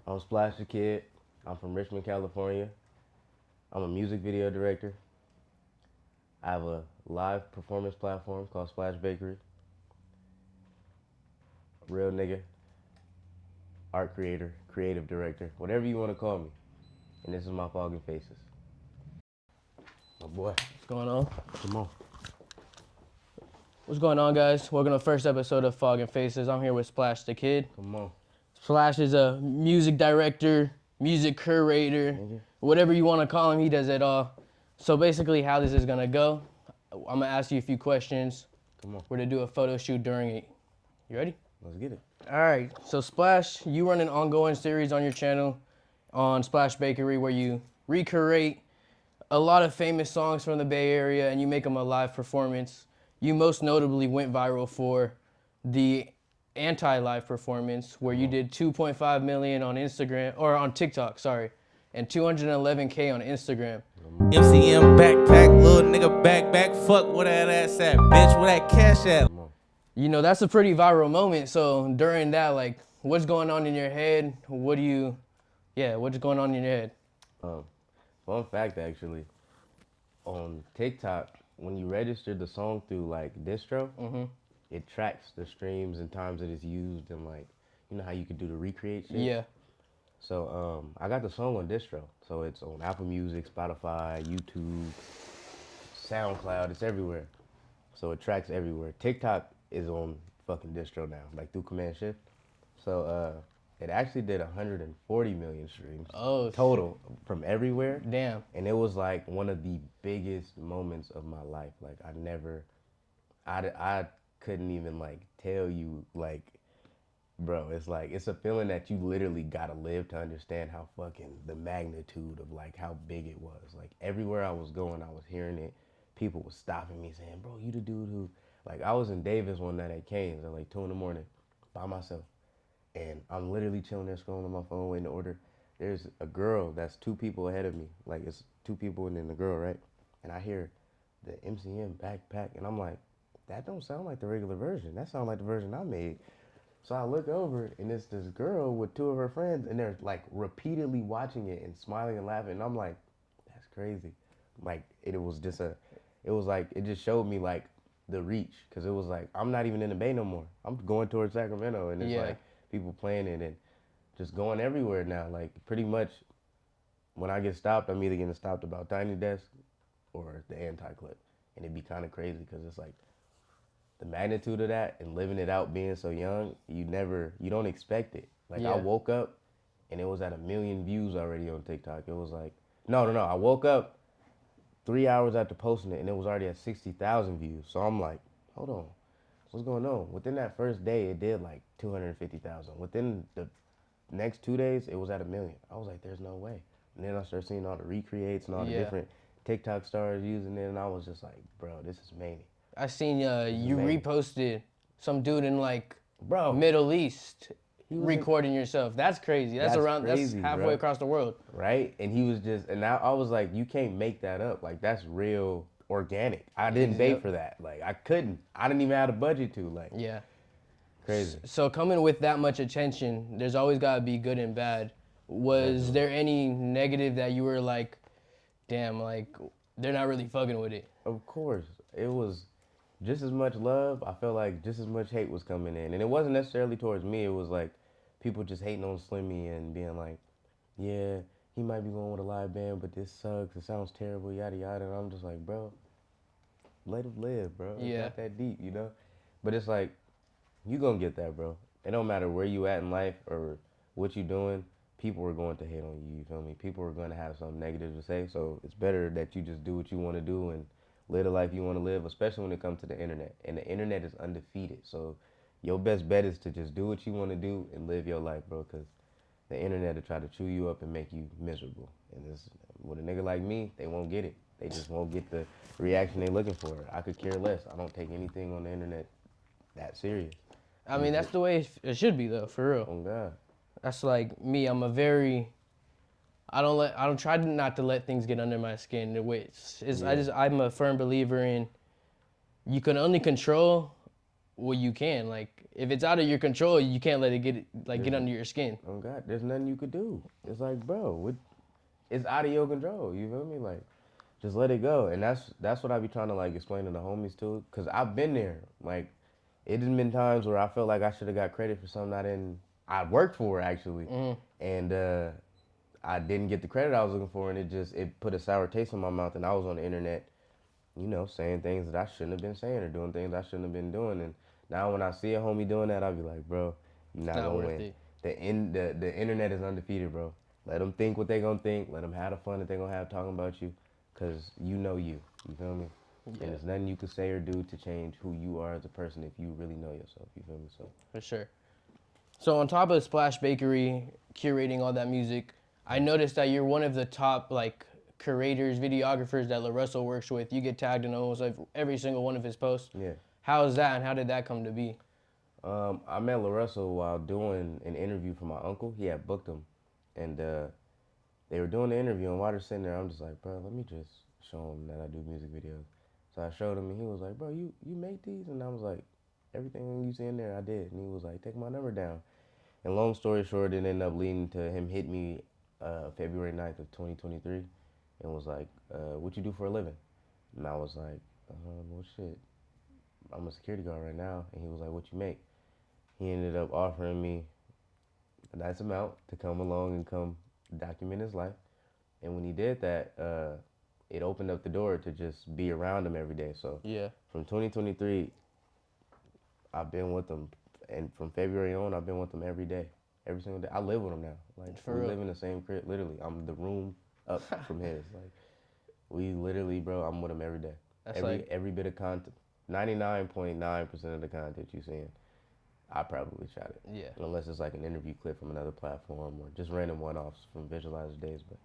I'm SplashThaKidd. I'm from Richmond, California. I'm a music video director. I have a live performance platform called Splash Bakery. Real nigga, art creator, creative director, whatever you want to call me. And this is my Fogging Faces. My boy, What's going on? come on. What's going on, guys? Welcome to the first episode of Fogging Faces. I'm here with SplashThaKidd. Come on. Splash is a music director, music curator, whatever you want to call him, he does it all. So basically how this is gonna go, I'm gonna ask you a few questions. Come on. We're gonna do a photo shoot during it. You ready? Let's get it. All right, so Splash, you run an ongoing series on your channel on Splash Bakery where you recreate a lot of famous songs from the Bay Area and you make them a live performance. You most notably went viral for the anti-live performance where you did 2.5 million on Instagram, or on TikTok, sorry, and 211K on Instagram. MCM backpack, little nigga back, fuck where that ass at, bitch, where that cash at? You know, that's a pretty viral moment. So during that, like, what's going on in your head? What's going on in your head? Fun fact, actually, on TikTok, when you register the song through like distro, it tracks the streams and times that it's used, and like, you know how you could do the recreate shit? Yeah. So I got the song on distro. So it's on Apple Music, Spotify, YouTube, SoundCloud, it's everywhere. So it tracks everywhere. TikTok is on fucking distro now, like through Command Shift. So it actually did 140 million streams total from everywhere. Damn. And it was like one of the biggest moments of my life. Like I couldn't even like tell you, like, bro, it's a feeling that you literally gotta live to understand how fucking the magnitude of like how big it was. Like everywhere I was going, I was hearing it. People was stopping me saying, bro, you the dude who, like, I was in Davis one night at Cane's at like 2 in the morning by myself. And I'm literally chilling there scrolling on my phone waiting to order. There's a girl that's 2 people ahead of me. Like, it's 2 people and then the girl, right? And I hear the MCM backpack, and I'm like, that don't sound like the regular version. That sounds like the version I made. So I look over, and it's this girl with 2 of her friends, and they're like repeatedly watching it and smiling and laughing. And I'm like, that's crazy. Like, it just showed me like the reach, because it was like, I'm not even in the Bay no more. I'm going towards Sacramento, and it's like people playing it and just going everywhere now. Like, pretty much when I get stopped, I'm either getting stopped about Tiny Desk or the anti-clip. And it'd be kind of crazy because it's like the magnitude of that and living it out being so young, you don't expect it. Like, I woke up and it was at 1 million views already on TikTok. It was like, no. I woke up 3 hours after posting it and it was already at 60,000 views. So I'm like, hold on, what's going on? Within that first day, it did like 250,000. Within the next 2 days, it was at 1 million. I was like, there's no way. And then I started seeing all the recreates and all the different TikTok stars using it, and I was just like, bro, this is mania. I seen you reposted some dude in like Bro, Middle East recording yourself. That's crazy. That's crazy, halfway bro. across the world. Right? And he was just, and I was like, you can't make that up. Like, that's real organic. I didn't pay for that. Like, I couldn't. I didn't even have the budget to. Like, Yeah. crazy. So coming with that much attention, there's always got to be good and bad. Was there any negative that you were like, damn, like, they're not really fucking with it? Of course. It was just as much love. I felt like just as much hate was coming in. And it wasn't necessarily towards me. It was like people just hating on Slimmy and being like, yeah, he might be going with a live band, but this sucks. It sounds terrible, yada, yada. And I'm just like, bro, let him live, bro. It's not that deep, you know? But it's like, you gonna get that, bro. It don't matter where you at in life or what you doing. People are going to hate on you, you feel me? People are going to have something negative to say. So it's better that you just do what you want to do and live the life you want to live, especially when it comes to the internet. And the internet is undefeated. So your best bet is to just do what you want to do and live your life, bro, because the internet will try to chew you up and make you miserable. And with a nigga like me, they won't get it. They just won't get the reaction they're looking for. I could care less. I don't take anything on the internet that serious. I mean, that's the way it should be, though, for real. Oh, God. That's like me. I don't try not to let things get under my skin. I'm a firm believer in you can only control what you can. Like if it's out of your control, you can't let it get under your skin. Oh God, there's nothing you could do. It's like, bro, it's out of your control. You feel me? Like, just let it go. And that's what I be trying to like explain to the homies too, cause I've been there. Like, it has been times where I felt like I should have got credit for something I worked for actually, and I didn't get the credit I was looking for, and it put a sour taste in my mouth. And I was on the internet, saying things that I shouldn't have been saying or doing things I shouldn't have been doing. And now when I see a homie doing that, I'll be like, bro, you're It's not not gonna worth win. it. The internet is undefeated, bro. Let them think what they gonna think. Let them have the fun that they gonna have talking about you, cause you know you. You feel me? And Yeah, there's nothing you can say or do to change who you are as a person if you really know yourself. You feel me? So for sure. So on top of Splash Bakery curating all that music, I noticed that you're one of the top like curators, videographers that Lor Russell works with. You get tagged in almost every single one of his posts. yeah. How is that, and how did that come to be? I met Lor Russell while doing an interview for my uncle. He had booked him, and they were doing the interview. And while they're sitting there, I'm just like, bro, let me just show him that I do music videos. So I showed him, and he was like, bro, you make these? And I was like, everything you see in there, I did. And he was like, take my number down. And long story short, it ended up leading to him hit me February 9th of 2023 and was like, what you do for a living? And I was like, well, shit, I'm a security guard right now. And he was like, what you make? He ended up offering me a nice amount to come along and come document his life. And when he did that, it opened up the door to just be around him every day. So Yeah, from 2023, I've been with him, and from February on, I've been with him every day, every single day. I live with him now. Like, for we real. live in the same crib. Literally, I'm the room up from his. Like, we literally, bro, I'm with him every day. That's Every bit of content, 99.9% of the content you seeing, I probably shot it. yeah, Unless it's like an interview clip from another platform or just random one-offs from Visualizer days. But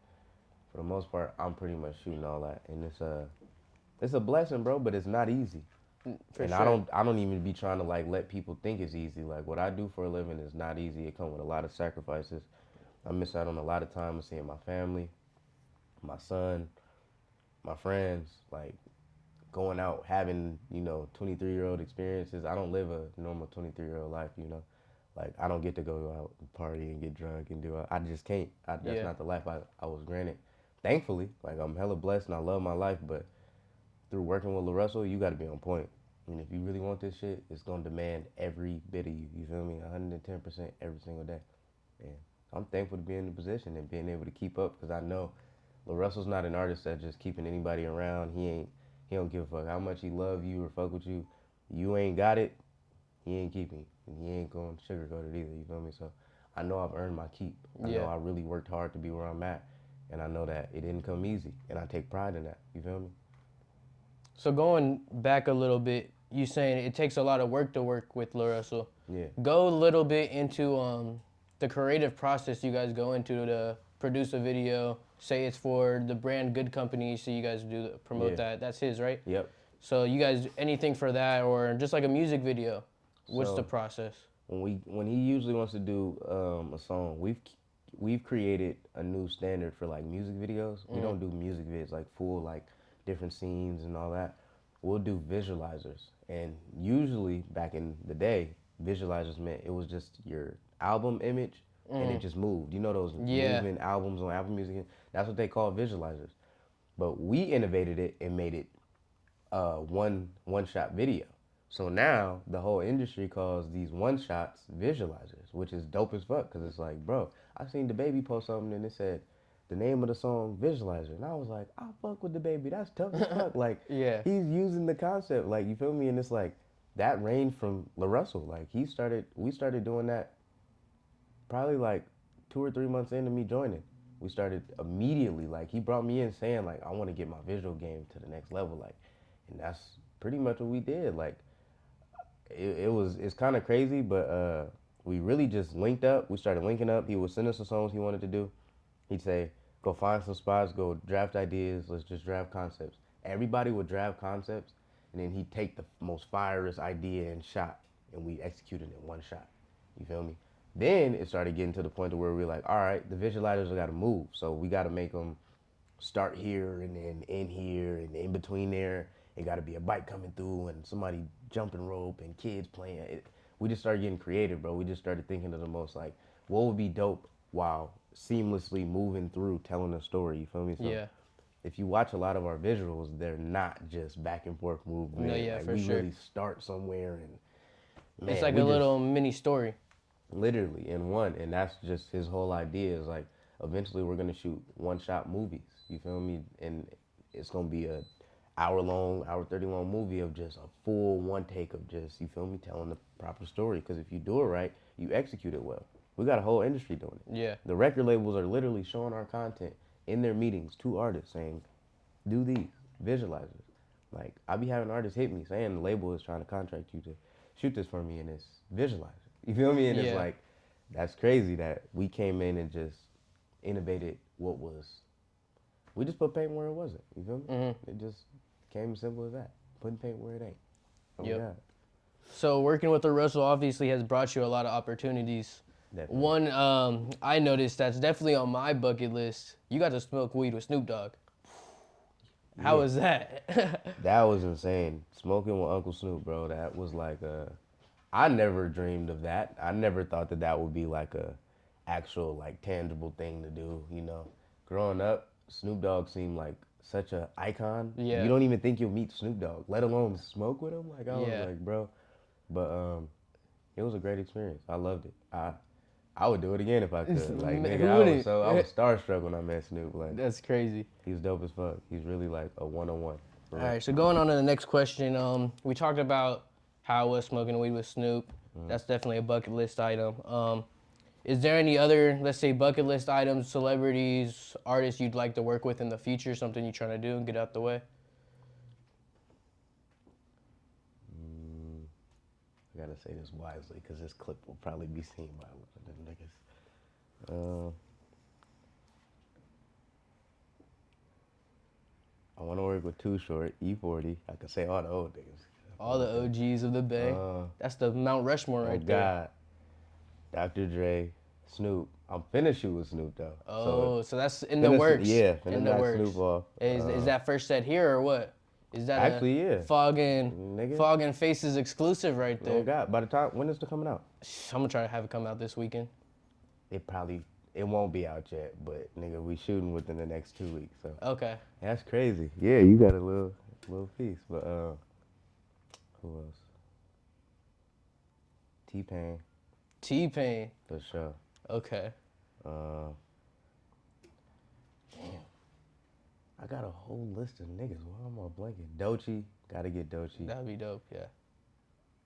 for the most part, I'm pretty much shooting all that, and it's a blessing, bro. But it's not easy. for And sure. I don't even be trying to like let people think it's easy. Like, what I do for a living is not easy. It comes with a lot of sacrifices. I miss out on a lot of time of seeing my family, my son, my friends, like going out, having, 23-year-old experiences. I don't live a normal 23-year-old life, Like, I don't get to go out and party and get drunk and do it. I just can't. That's Yeah, not the life I was granted. Thankfully, like, I'm hella blessed and I love my life, but through working with Lor Russell, you got to be on point. And if you really want this shit, it's gonna demand every bit of you. You feel me? 110% every single day. And I'm thankful to be in the position and being able to keep up because I know Lor Russell's not an artist that's just keeping anybody around. He don't give a fuck how much he love you or fuck with you. You ain't got it, he ain't keeping you. And he ain't gonna sugarcoat it either. You feel me? So I know I've earned my keep. I know yeah. I really worked hard to be where I'm at. And I know that it didn't come easy. And I take pride in that. You feel me? So going back a little bit, you saying it takes a lot of work to work with Lor Russell. Yeah. Go a little bit into the creative process you guys go into to produce a video. Say it's for the brand Good Company, so you guys do promote Yeah. that. That's his, right? Yep. So you guys anything for that or just like a music video? What's the So process? when he usually wants to do a song, we've created a new standard for like music videos. We don't do music vids like full like different scenes and all that. We'll do visualizers, and usually back in the day, visualizers meant it was just your album image and it just moved. You know those Yeah, moving albums on Apple Music? That's what they call visualizers. But we innovated it and made it one shot video. So now the whole industry calls these one shots visualizers, which is dope as fuck. Cause it's like, bro, I seen the baby post something and it said the name of the song visualizer, and I was like, I fuck with the baby. That's tough as fuck. Like yeah, he's using the concept, like you feel me? And it's like that ranged from Lor Russell. Like we started doing that probably like 2 or 3 months into me joining. We started immediately. Like he brought me in saying like I want to get my visual game to the next level. Like, and that's pretty much what we did. Like it's kind of crazy, but we really just linked up. We started linking up. He would send us the songs he wanted to do. He'd say, go find some spots, go draft ideas, let's just draft concepts. Everybody would draft concepts, and then he'd take the most fireest idea and shot, and we executed it in one shot. You feel me? Then it started getting to the point where we were like, all right, the visualizers got to move, so we got to make them start here and then end here and in between there. it got to be a bike coming through and somebody jumping rope and kids playing. We just started getting creative, bro. We just started thinking of the most like, what would be dope while seamlessly moving through telling a story. You feel me? So Yeah. if you watch a lot of our visuals, they're not just back and forth movement. No, yeah, Like for we sure. really start somewhere and It's man, like we a just little mini story. literally in one, and that's just his whole idea is like eventually we're gonna shoot one shot movies. You feel me? And it's gonna be a hour long, hour 30 long movie of just a full one take of just you feel me telling the proper story. Because if you do it right, you execute it well. We got a whole industry doing it. Yeah. The record labels are literally showing our content in their meetings to artists saying, do these, visualize it. Like I be having artists hit me saying the label is trying to contract you to shoot this for me and it's visualize it. You feel me? And it's Yeah. like that's crazy that we came in and just innovated what was. We just put paint where it wasn't. You feel me? Mm-hmm. It just came as simple as that. Putting paint where it ain't. Oh Yep. my God. So working with Lor Russell obviously has brought you a lot of opportunities. Definitely. One I noticed that's definitely on my bucket list. You got to smoke weed with Snoop Dogg. How Yeah. was that? That was insane. Smoking with Uncle Snoop, bro. That was like I never dreamed of that. I never thought that that would be like a actual like tangible thing to do. You know, growing up, Snoop Dogg seemed like such a icon. Yeah. You don't even think you'll meet Snoop Dogg, let alone smoke with him. Like I was Yeah. like, bro, but it was a great experience. I loved it. I would do it again if I could. Like nigga, Who wouldn't? I was starstruck when I met Snoop. Like That's crazy. he's dope as fuck. He's really like a one-on-one. All right, so going on to the next question. We talked about how I was smoking weed with Snoop. That's definitely a bucket list item. Is there any other, let's say, bucket list items, celebrities, artists you'd like to work with in the future? Something you're trying to do and get out the way? I gotta say this wisely because this clip will probably be seen by a lot of them niggas. I want to work with Too Short, E40. I could say all the old niggas. All the OGs of the Bay. That's the Mount Rushmore Oh right there. God, Dr. Dre, Snoop. I'm finna shoot with Snoop though. Oh, so that's in the finna- works. yeah, finna in the knock works. Snoop off. Is that first set here or what? Is that Actually, a yeah. Fog Nigga. and Faces exclusive right Oh there? God, by the time when is it coming out? I'm gonna try to have it come out this weekend. It won't be out yet, but nigga, we shooting within the next 2 weeks. So Okay. that's crazy. Yeah, you got a little piece, but who else? T-Pain T-Pain. for sure. Okay. Damn, I got a whole list of niggas. Why am I blanking? Doechii, gotta get Doechii. That'd be dope. Yeah.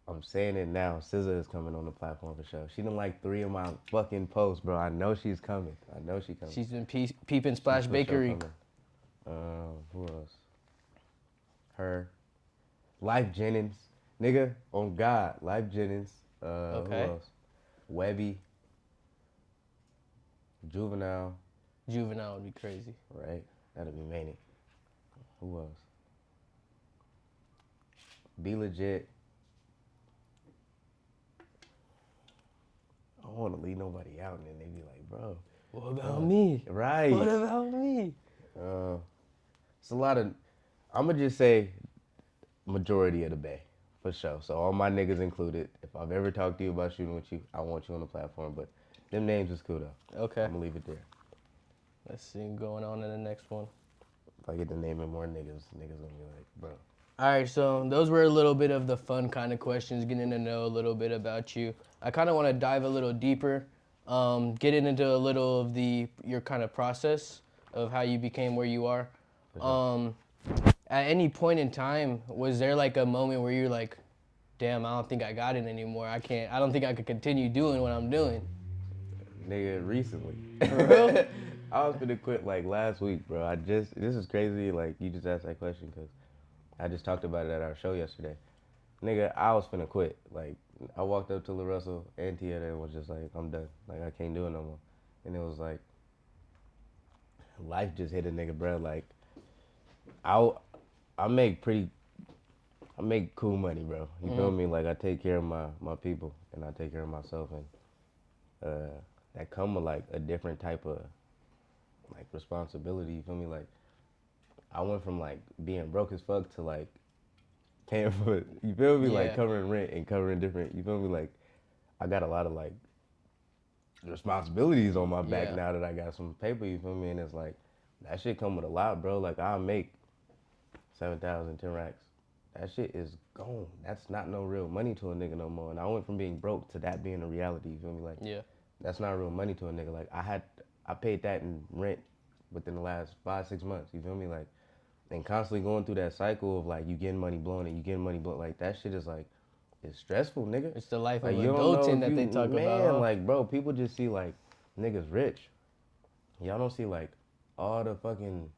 I'm saying it now. SZA is coming on the platform for sure. She done like 3 of my fucking posts, bro. I know she's coming. I know she coming. She's been peeping Splash She's for sure Bakery. coming. Who else? Her. Life Jennings. Nigga, on God. Life Jennings. Okay. Who else? Webby. Juvenile. Juvenile would be crazy. Right? That'd be manic. Who else? Be Legit. I don't want to leave nobody out, and then they be like, bro. What about me? Right. What about me? It's a lot of, I'm going to just say majority of the Bay, for sure. So all my niggas included. If I've ever talked to you about shooting with you, I want you on the platform. But them names is cool, though. Okay. I'm going to leave it there. Let's see going on in the next one. If I get to naming more niggas going to be like, bro. All right, so those were a little bit of the fun kind of questions, getting to know a little bit about you. I kind of want to dive a little deeper, getting into a little of your kind of process of how you became where you are. At any point in time, was there like a moment where you're like, damn, I don't think I got it anymore. I don't think I could continue doing what I'm doing. Nigga, recently. For real? I was finna quit like last week, bro. This is crazy, like you just asked that question because I just talked about it at our show yesterday. Nigga, I was finna quit. Like, I walked up to Lor Russell and Tia and was just like, I'm done. Like, I can't do it no more. And it was like, life just hit a nigga, bro. Like, I make cool money, bro. You feel me? Like, I take care of my people and I take care of myself. And that come with, like, a different type of, like, responsibility. You feel me? Like, I went from, like, being broke as fuck to, like, paying for it. You feel me? Like Yeah. covering rent and covering different. You feel me? Like I got a lot of like responsibilities on my back Yeah. now that I got some paper. You feel me? And it's like that shit come with a lot, bro. Like I make 7,000, 10 racks. That shit is gone. That's not no real money to a nigga no more. And I went from being broke to that being a reality. You feel me? Like Yeah. that's not real money to a nigga. Like I paid that in rent within the last 5, 6 months. You feel me? Like, and constantly going through that cycle of like you getting money blowing and you getting money blowing. Like that shit is like, it's stressful, nigga. It's the life Like of you don't know adulting if that you, they talk about, man, huh? like bro, people just see like niggas rich. Y'all don't see like all the fucking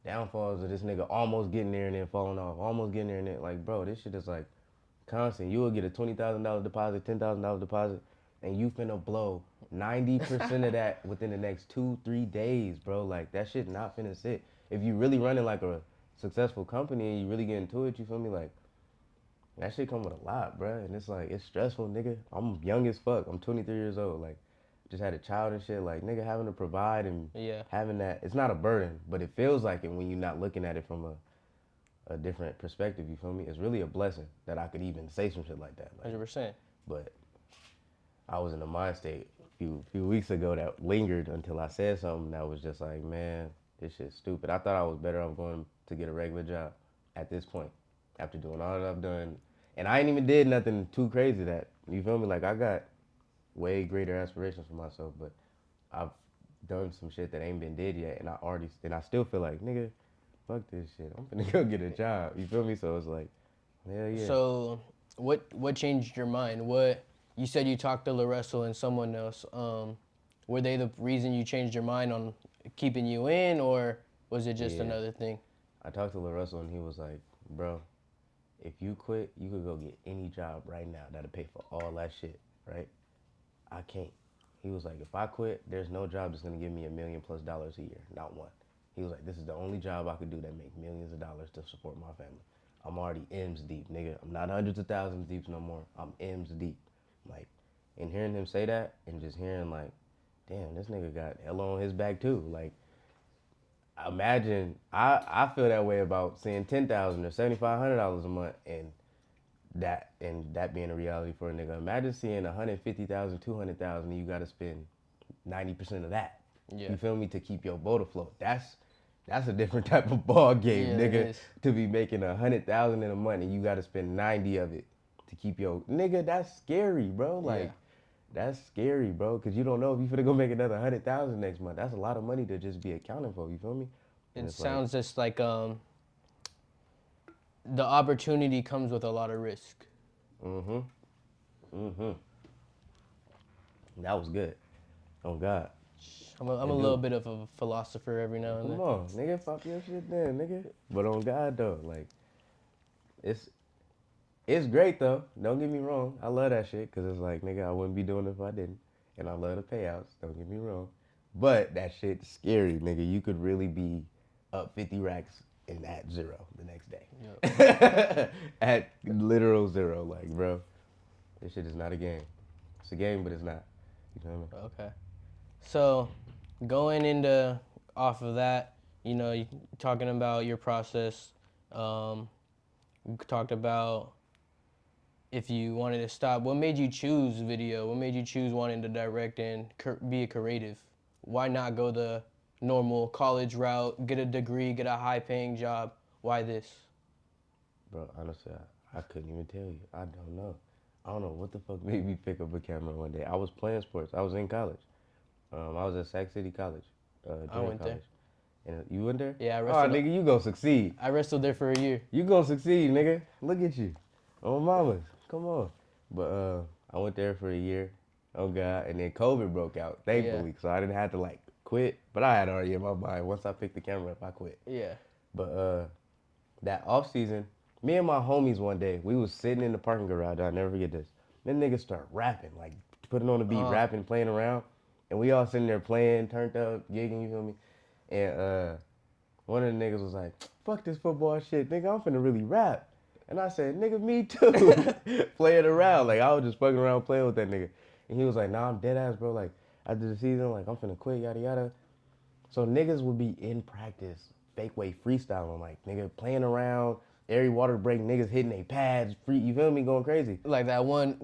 downfalls of this nigga almost getting there and then falling off, almost getting there and then like, bro, this shit is like constant. You will get a $20,000 deposit, $10,000 deposit, and you finna blow 90% of that within the next 2, 3 days, bro. Like that shit not finna sit. If you really running like a successful company and you really get into it, you feel me? Like that shit come with a lot, bro. And it's like it's stressful, nigga. I'm young as fuck. I'm 23 years old. Like just had a child and shit. Like nigga having to provide and Yeah. having that. It's not a burden, but it feels like it when you're not looking at it from a different perspective. You feel me? It's really a blessing that I could even say some shit like that. Like, 100%. but I was in a mind state a few weeks ago that lingered until I said something that was just like, man, this shit's stupid. I thought I was better off going to get a regular job at this point after doing all that I've done, and I ain't even did nothing too crazy. That you feel me? Like I got way greater aspirations for myself, but I've done some shit that ain't been did yet, and I still feel like nigga, fuck this shit. I'm finna go get a job. You feel me? So it's like, hell yeah. So, what changed your mind? What you said you talked to Lor Russell and someone else. Were they the reason you changed your mind on keeping you in, or was it just Yeah. another thing? I talked to Lor Russell and he was like, bro, if you quit, you could go get any job right now that'll pay for all that shit, right? I can't. He was like, if I quit, there's no job that's gonna give me $1 million+ a year, not one. He was like, this is the only job I could do that make millions of dollars to support my family. I'm already M's deep, nigga. I'm not hundreds of thousands deep no more. I'm M's deep. Like, and hearing him say that and just hearing like, damn, this nigga got hella on his back too. Like, imagine I feel that way about seeing $10,000 or $7,500 a month and that being a reality for a nigga. Imagine seeing 150,000, 200,000, and you got to spend 90% of that. Yeah. You feel me? To keep your boat afloat. That's a different type of ball game, Yeah, it nigga. is. To be making 100,000 in a month and you got to spend 90 of it to keep your nigga. That's scary, bro. Like. Yeah. That's scary, bro, because you don't know if you finna go make another 100,000 next month. That's a lot of money to just be accounting for. You feel me? And It it's like, sounds just like the opportunity comes with a lot of risk. mm-hmm, mm-hmm. That was good. Oh God, I'm a it little do. bit of a philosopher every now and Come then. on, nigga, pop your shit then, nigga. But on God though, like it's it's great though. Don't get me wrong. I love that shit because it's like, nigga, I wouldn't be doing it if I didn't. And I love the payouts. Don't get me wrong. But that shit's scary, nigga. You could really be up 50 racks and at zero the next Yep. day. At literal zero, like, bro. This shit is not a game. It's a game, but it's not. You feel me? Okay. So, going into off of that, you talking about your process. We talked about if you wanted to stop. What made you choose video? What made you choose wanting to direct and be a creative? Why not go the normal college route, get a degree, get a high-paying job? Why this? Bro, honestly, I couldn't even tell you. I don't know. I don't know what the fuck made me pick up a camera one day. I was playing sports. I was in college. I was at Sac City College, I junior went there. college. And you went there? Yeah, Oh, nigga, you gonna succeed. I wrestled there for a year. You gonna succeed, nigga. Look at you. Oh, mamas. Come on. But I went there for a year. Oh, God. And then COVID broke out, thankfully. So I didn't have to, like, quit. But I had already in my mind, once I picked the camera up, I quit. Yeah. But that off season, me and my homies one day, we was sitting in the parking garage. I'll never forget this. Then niggas start rapping, like putting on the beat, rapping, playing around. And we all sitting there playing, turned up, gigging, you feel me? And one of the niggas was like, fuck this football shit, nigga, I'm finna really rap. And I said, nigga, me too. Playing around. Like, I was just fucking around playing with that nigga. And he was like, nah, I'm dead ass, bro. Like, after the season, like, I'm finna quit, yada, yada. So niggas would be in practice, fake way freestyling, like, nigga, playing around, every water break, niggas hitting their pads, free. You feel me? Going crazy. Like that one.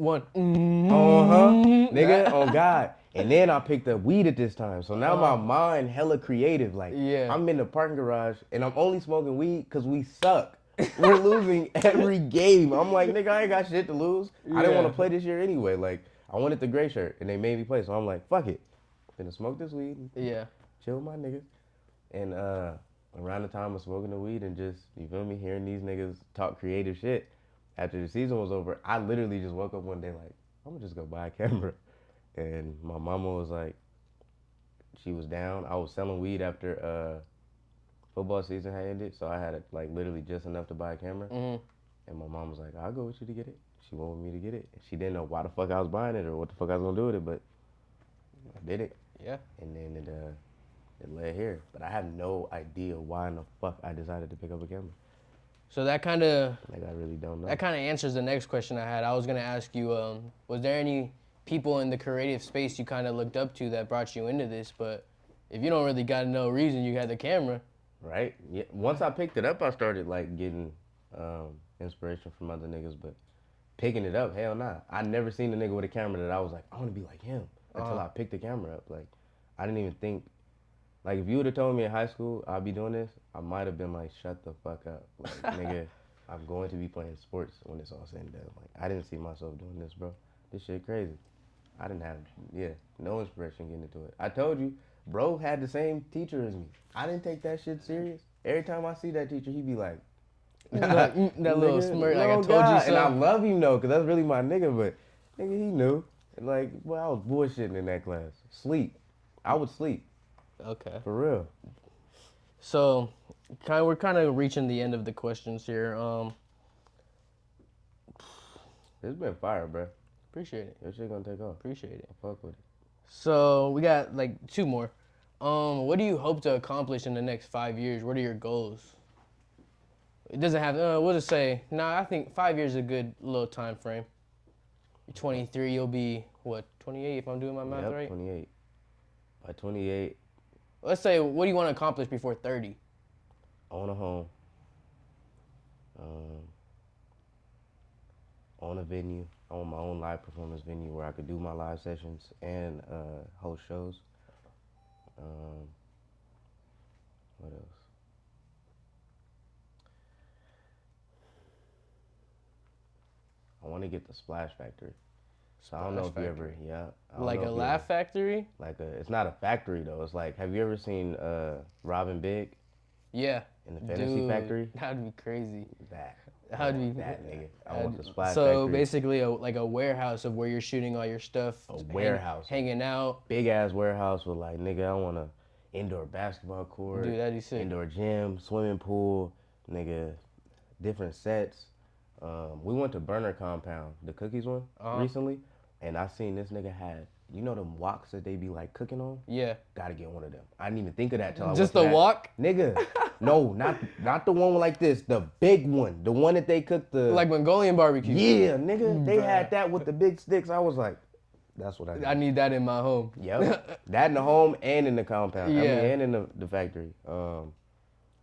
Nigga, on God. And then I picked up weed at this time. So now my mind hella creative. Like, Yeah. I'm in the parking garage and I'm only smoking weed because we suck. We're losing every game. I'm like, nigga, I ain't got shit to lose. I didn't want to play this year anyway. Like, I wanted the gray shirt and they made me play. So I'm like, fuck it. I'm gonna smoke this weed. Yeah. Chill with my niggas. And around the time of smoking the weed and just, you feel me, hearing these niggas talk creative shit, after the season was over, I literally just woke up one day like, I'm gonna just go buy a camera. And my mama was like, she was down. I was selling weed after football season had ended, so I had like literally just enough to buy a camera. And my mom was like, I'll go with you to get it. She went with me to get it. She didn't know why the fuck I was buying it or what the fuck I was gonna do with it, but I did it. Yeah. And then it led here. But I have no idea why in the fuck I decided to pick up a camera. So that kind of Like, I really don't know. that kind of answers the next question I had. I was gonna ask you, was there any people in the creative space you kind of looked up to that brought you into this? But if you don't really got no reason, you had the camera. Right? Yeah. Once I picked it up, I started like getting inspiration from other niggas, but picking it up, hell nah. I never seen a nigga with a camera that I was like, I want to be like him until I picked the camera up. Like, I didn't even think, like, if you would have told me in high school I'd be doing this, I might have been like, shut the fuck up. Like, nigga, I'm going to be playing sports when it's all said and done. Like, I didn't see myself doing this, bro. This shit crazy. I didn't have, no inspiration getting into it. I told you, bro had the same teacher as me. I didn't take that shit serious. Every time I see that teacher, he be like, that little nigga, smirk, like I no told God. you so. And I love him though, cause that's really my nigga. But nigga, he knew. And like, well, I was bullshitting in that class. Sleep. I would sleep Okay. for real. So, we're kind of reaching the end of the questions here. It's been fire, bro. Appreciate it. Your shit gonna take off. Appreciate it. I fuck with it. So we got like 2 more. What do you hope to accomplish in the next 5 years? What are your goals? It doesn't have. We'll just say. Nah, I think 5 years is a good little time frame. You're 23. You'll be what? 28 if I'm doing my math right. 28. By 28, Let's say, what do you want to accomplish before 30? own a home. Own a venue. I want my own live performance venue where I could do my live sessions and host shows. What else? I want to get the Splash Factory. So I don't know if you ever, I don't Like know a if you laugh ever- factory? Like it's not a factory though. It's like, have you ever seen Robin Big Yeah. in the Fantasy Dude, Factory? that'd be crazy. That. That'd be that nigga. I want the Splash So Factory. basically, a warehouse of where you're shooting all your stuff. just warehouse. Hanging out. Big ass warehouse with like, nigga, I want a indoor basketball court, Dude, that'd be sick. indoor gym, swimming pool, nigga, different sets. We went to Burner Compound, the cookies one, recently, and I seen this nigga had, you know them woks that they be like cooking on? Yeah. Gotta get one of them. I didn't even think of that till I Just went the to that. wok? Nigga, no, not the one like this, the big one, the one that they cook the. Like Mongolian barbecue. Yeah, nigga, they had that with the big sticks. I was like, that's what I need. I need that in my home. Yep. That in the home and in the compound. Yeah. And in the factory.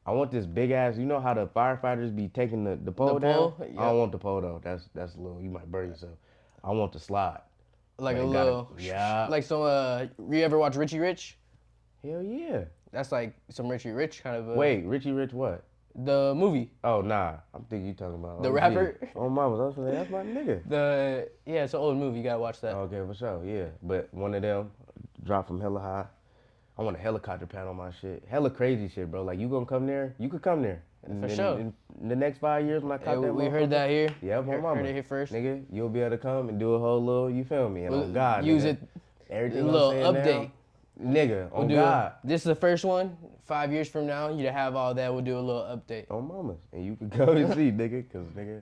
I want this big ass, you know how the firefighters be taking the pole The down? pole? I Yep. don't want the pole though. That's a little, you might burn yourself. I want the slide. Like But a it gotta- little. yeah. Like some. You ever watch Richie Rich? Hell yeah. That's like some Richie Rich kind of. Wait, Richie Rich what? The movie. Oh, nah. I'm thinking you talking about The OG. rapper? Oh, mama. That's my nigga. Yeah, it's an old movie. You gotta watch that. Okay, for sure. Yeah. But one of them dropped from hella high. I want a helicopter pad on my shit. Hella crazy shit, bro. Like, you gonna come there? You could come there. For sure. In the next 5 years when I Hey, caught that we heard that here. Yeah, my mama. Heard it here first. Nigga, you'll be able to come and do a whole little, you feel me? And on God, Use nigga, it. Everything a I'm little saying update. Now, nigga, We'll on do God. This is the first one. 5 years from now, you to have all that. We'll do a little update. On mamas. And you can come and see, nigga, because, nigga,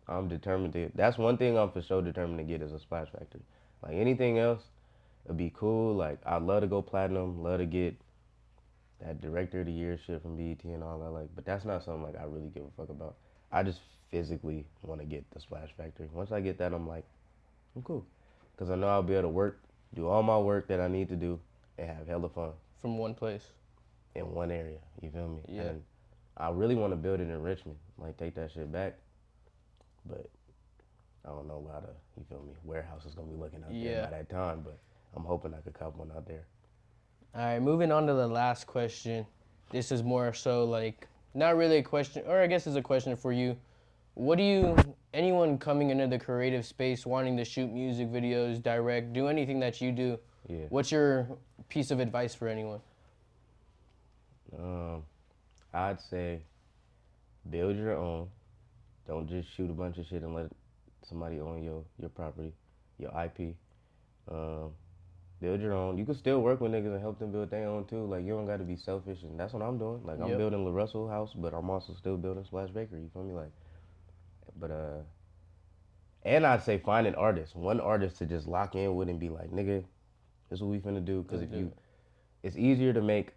I'm determined to. That's one thing I'm for sure determined to get is a Splash Factory. Like, anything else, it'd be cool. Like, I'd love to go platinum, love to get that Director of the Year shit from BET and all that. Like, but that's not something, like, I really give a fuck about. I just physically want to get the Splash Factory. Once I get that, I'm like, I'm cool. Because I know I'll be able to work, do all my work that I need to do, and have hella fun From one place. in one area. You feel me? Yeah. And I really want to build it in Richmond, like take that shit back. But I don't know how you feel me, warehouse is gonna be looking out there by that time. But I'm hoping I could cop one out there. All right, moving on to the last question. This is more so like not really a question, or I guess it's a question for you. What do you, anyone coming into the creative space wanting to shoot music videos, direct, do anything that you do, what's your piece of advice for anyone? I'd say build your own. Don't just shoot a bunch of shit and let somebody own your property, your IP. Build your own. You can still work with niggas and help them build their own too. Like, you don't got to be selfish, and that's what I'm doing. Like, I'm building Lor Russell house, but I'm also still building Splash Bakery. You feel me? Like, but and I'd say find an artist, one artist to just lock in with and be like, nigga, this is what we finna do. Because it's easier to make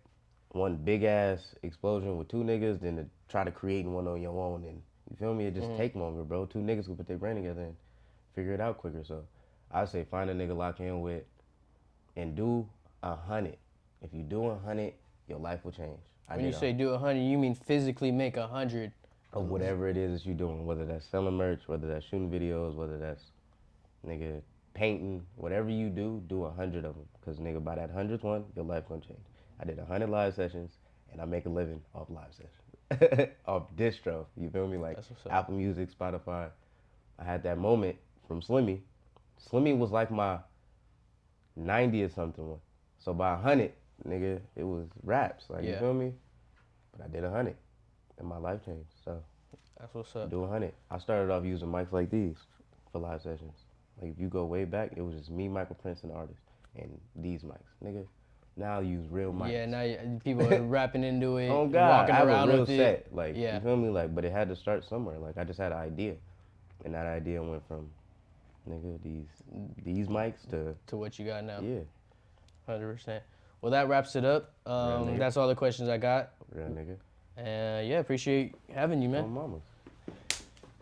one big ass explosion with two niggas than to try to create one on your own. And you feel me? It just take longer, bro. Two niggas can put their brain together and figure it out quicker. So I'd say find a nigga lock in with and do 100. If you do 100, your life will change. When you say do 100, you mean physically make 100 of whatever it is that you're doing, whether that's selling merch, whether that's shooting videos, whether that's nigga painting, whatever you do 100 of them. Cause nigga, by that 100th one, your life gonna change. I did 100 live sessions, and I make a living off live sessions, off distro. You feel me? Like Apple Music, Spotify. I had that moment from Slimmy. Slimmy was like my 90 or something one. So by 100, nigga, it was raps. Like, you feel me? But I did 100, and my life changed. So that's what's up. Do 100. I started off using mics like these for live sessions. Like, if you go way back, it was just me, Michael Prince, and artists, and these mics, nigga. Now I use real mics. Yeah, now people are rapping into it. Oh God, walking I have around a real with set. it. Like, you feel me? Like, but it had to start somewhere. Like, I just had an idea, and that idea went from, nigga, these mics to what you got now. Yeah. 100%. Well, that wraps it up. That's all the questions I got. Real nigga. Yeah, appreciate having you, man. Oh, mamas.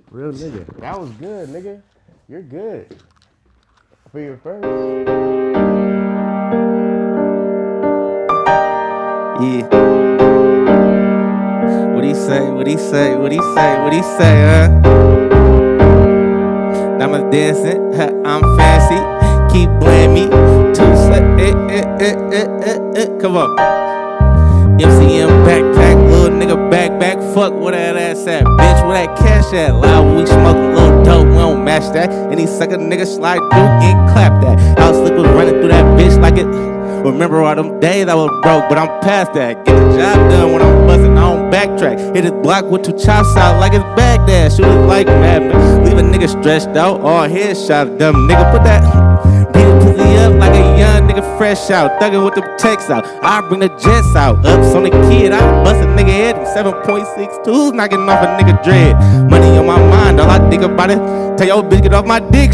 Real nigga. That was good, nigga. You're good. For your first. Yeah. What he say? What he say? What he say? What he say, huh? I'm dancing, I'm fancy. Keep playing me. Come on. MCM backpack, little nigga back, fuck where that ass at, bitch, where that cash at, loud when we smoking little dope, we don't match that, any sucker nigga slide through, get clapped at, house slick was running through that bitch like it, remember all them days I was broke, but I'm past that, get the job done when I'm bustin', I don't backtrack, hit his block with 2 chops out like it's Baghdad, shoot it like madman, leave a nigga stretched out, all headshot, dumb nigga, put that, beat it pussy up like a young nigga fresh out, thuggin' with them texts out, I bring the jets out, ups on the kid, I bust a nigga head, 7.62, knocking off a nigga dread, money on my mind, all I think about it, tell your bitch get off my dick.